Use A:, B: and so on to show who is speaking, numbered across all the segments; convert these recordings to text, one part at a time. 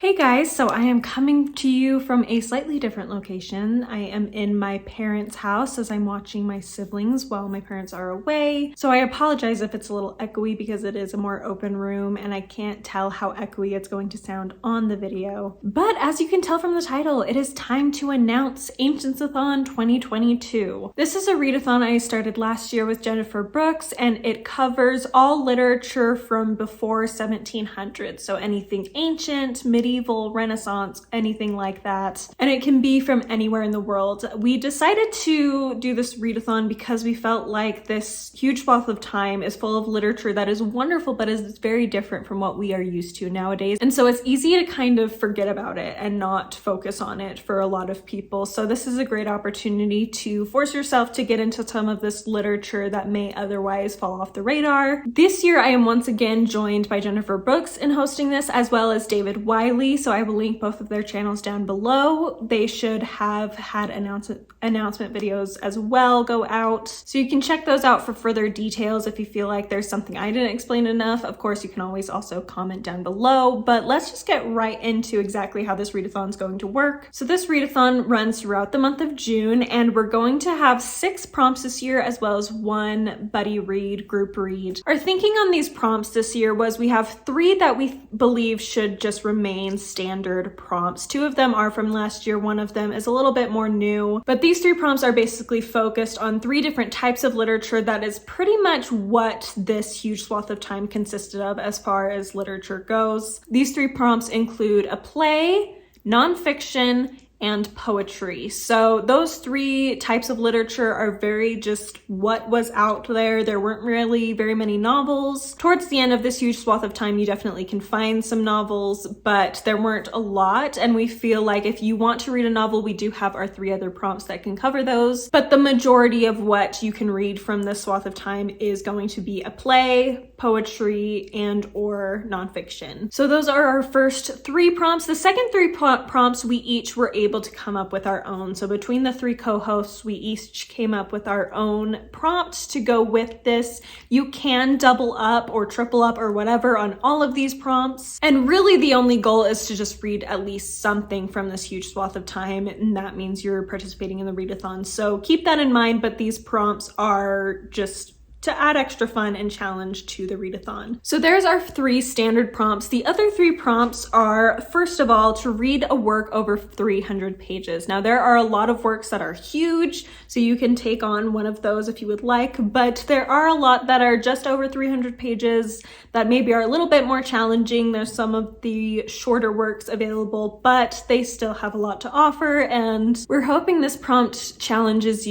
A: Hey guys, so I am coming to you from a slightly different location. I am in my parents' house as I'm watching my siblings while my parents are away. So I apologize if it's a little echoey because it is a more open room and I can't tell how echoey it's going to sound on the video. But as you can tell from the title, it is time to announce Ancientsathon 2022. This is a readathon I started last year with Jennifer Brooks, and it covers all literature from before 1700. So anything ancient, medieval, Renaissance, anything like that. And it can be from anywhere in the world. We decided to do this readathon because we felt like this huge swath of time is full of literature that is wonderful, but is very different from what we are used to nowadays. And so it's easy to kind of forget about it and not focus on it for a lot of people. So this is a great opportunity to force yourself to get into some of this literature that may otherwise fall off the radar. This year, I am once again joined by Jennifer Brooks in hosting this, as well as David Wiley. So I will link both of their channels down below. They should have had announcement videos as well go out. So you can check those out for further details if you feel like there's something I didn't explain enough. Of course, you can always also comment down below, but let's just get right into exactly how this readathon is going to work. So this readathon runs throughout the month of June, and we're going to have 6 prompts this year, as well as 1 buddy read, group read. Our thinking on these prompts this year was we have 3 that we believe should just remain standard prompts. 2 of them are from last year, 1 of them is a little bit more new, but these 3 prompts are basically focused on 3 different types of literature. That is pretty much what this huge swath of time consisted of as far as literature goes. These 3 prompts include a play, nonfiction, and poetry. So those 3 types of literature are very just what was out there. There weren't really very many novels. Towards the end of this huge swath of time, you definitely can find some novels, but there weren't a lot. And we feel like if you want to read a novel, we do have our 3 other prompts that can cover those. But the majority of what you can read from this swath of time is going to be a play, poetry, and or nonfiction. So those are our first 3 prompts. The second 3 prompts, we each were able to come up with our own. So between the 3 co-hosts, we each came up with our own prompt to go with this. You can double up or triple up or whatever on all of these prompts. And really the only goal is to just read at least something from this huge swath of time. And that means you're participating in the readathon. So keep that in mind, but these prompts are just to add extra fun and challenge to the readathon. So there's our 3 standard prompts. The other 3 prompts are, first of all, to read a work over 300 pages. Now there are a lot of works that are huge, so you can take on one of those if you would like, but there are a lot that are just over 300 pages that maybe are a little bit more challenging. There's some of the shorter works available, but they still have a lot to offer, and we're hoping this prompt encourages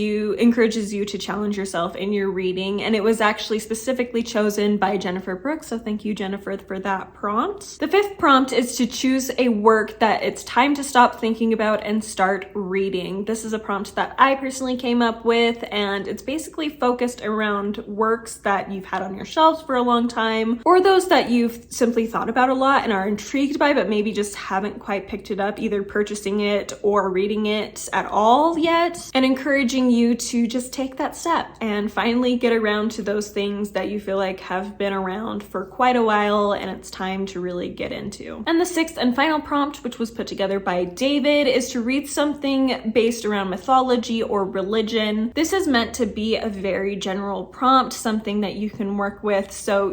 A: you to challenge yourself in your reading. And it was actually specifically chosen by Jennifer Brooks, so thank you, Jennifer, for that prompt. The 5th prompt is to choose a work that it's time to stop thinking about and start reading. This is a prompt that I personally came up with, and it's basically focused around works that you've had on your shelves for a long time, or those that you've simply thought about a lot and are intrigued by, but maybe just haven't quite picked it up, either purchasing it or reading it at all yet, and encouraging you to just take that step and finally get around to those things that you feel like have been around for quite a while and it's time to really get into. And the 6th and final prompt, which was put together by David, is to read something based around mythology or religion. This is meant to be a very general prompt, something that you can work with. So,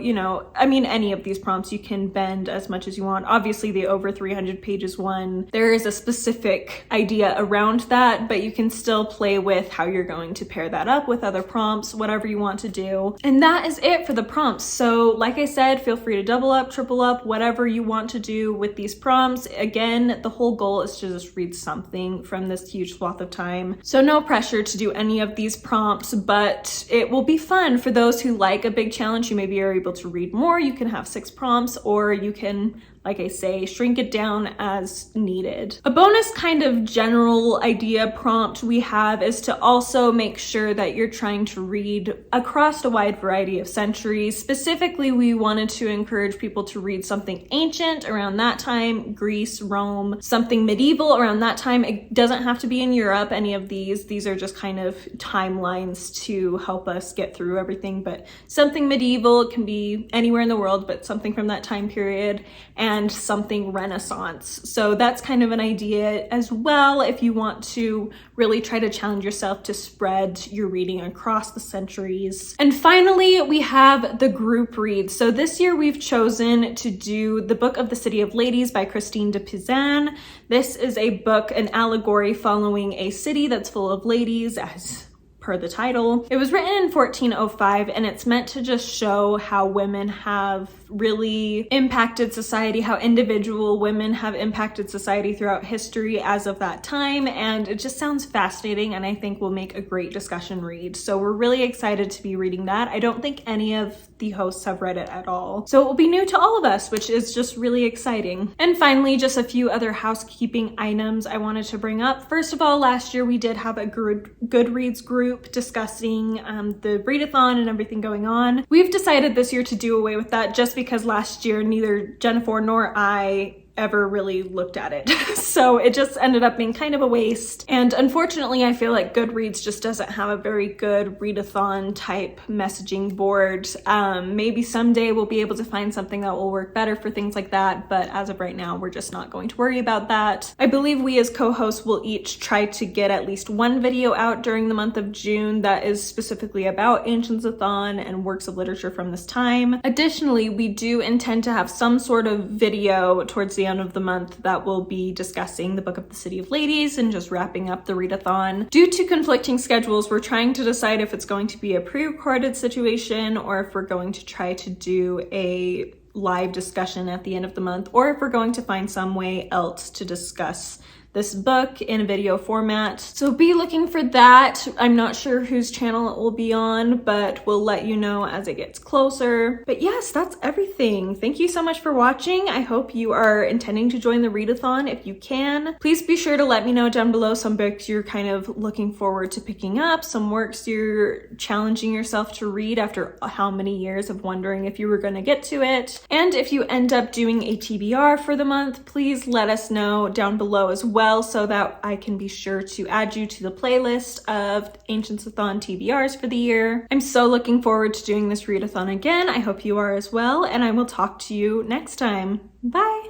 A: any of these prompts you can bend as much as you want. Obviously the over 300 pages one, there is a specific idea around that, but you can still play with how you're going to pair that up with other prompts, whatever you want to do. And that is it for the prompts. So like I said, feel free to double up, triple up, whatever you want to do with these prompts. Again, the whole goal is to just read something from this huge swath of time. So no pressure to do any of these prompts, but it will be fun for those who like a big challenge. You maybe are able to read more. You can have 6 prompts, or you can, like I say, shrink it down as needed. A bonus kind of general idea prompt we have is to also make sure that you're trying to read across a wide variety of centuries. Specifically, we wanted to encourage people to read something ancient around that time, Greece, Rome, something medieval around that time. It doesn't have to be in Europe, any of these. These are just kind of timelines to help us get through everything, but something medieval, it can be anywhere in the world, but something from that time period. And and something Renaissance. So that's kind of an idea as well if you want to really try to challenge yourself to spread your reading across the centuries. And finally, we have the group read. So this year we've chosen to do The Book of the City of Ladies by Christine de Pizan. This is a book, an allegory following a city that's full of ladies, as per the title. It was written in 1405, and it's meant to just show how women have really impacted society, how individual women have impacted society throughout history as of that time, and it just sounds fascinating and I think will make a great discussion read. So we're really excited to be reading that. I don't think any of the hosts have read it at all, so it will be new to all of us, which is just really exciting. And finally, just a few other housekeeping items I wanted to bring up. First of all, last year we did have a Goodreads group discussing the readathon and everything going on. We've decided this year to do away with that just because last year neither Jennifer nor I ever really looked at it. So it just ended up being kind of a waste. And unfortunately, I feel like Goodreads just doesn't have a very good readathon type messaging board. Maybe someday we'll be able to find something that will work better for things like that, but as of right now, we're just not going to worry about that. I believe we as co-hosts will each try to get at least one video out during the month of June that is specifically about Ancientsathon and works of literature from this time. Additionally, we do intend to have some sort of video towards the end of the month that will be discussing the Book of the City of Ladies and just wrapping up the readathon. Due to conflicting schedules, we're trying to decide if it's going to be a pre-recorded situation or if we're going to try to do a live discussion at the end of the month, or if we're going to find some way else to discuss this book in a video format. So be looking for that. I'm not sure whose channel it will be on, but we'll let you know as it gets closer. But yes, that's everything. Thank you so much for watching. I hope you are intending to join the readathon if you can. Please be sure to let me know down below some books you're kind of looking forward to picking up, some works you're challenging yourself to read after how many years of wondering if you were going to get to it. And if you end up doing a TBR for the month, please let us know down below as well, so that I can be sure to add you to the playlist of Ancientsathon TBRs for the year. I'm so looking forward to doing this readathon again. I hope you are as well, and I will talk to you next time. Bye!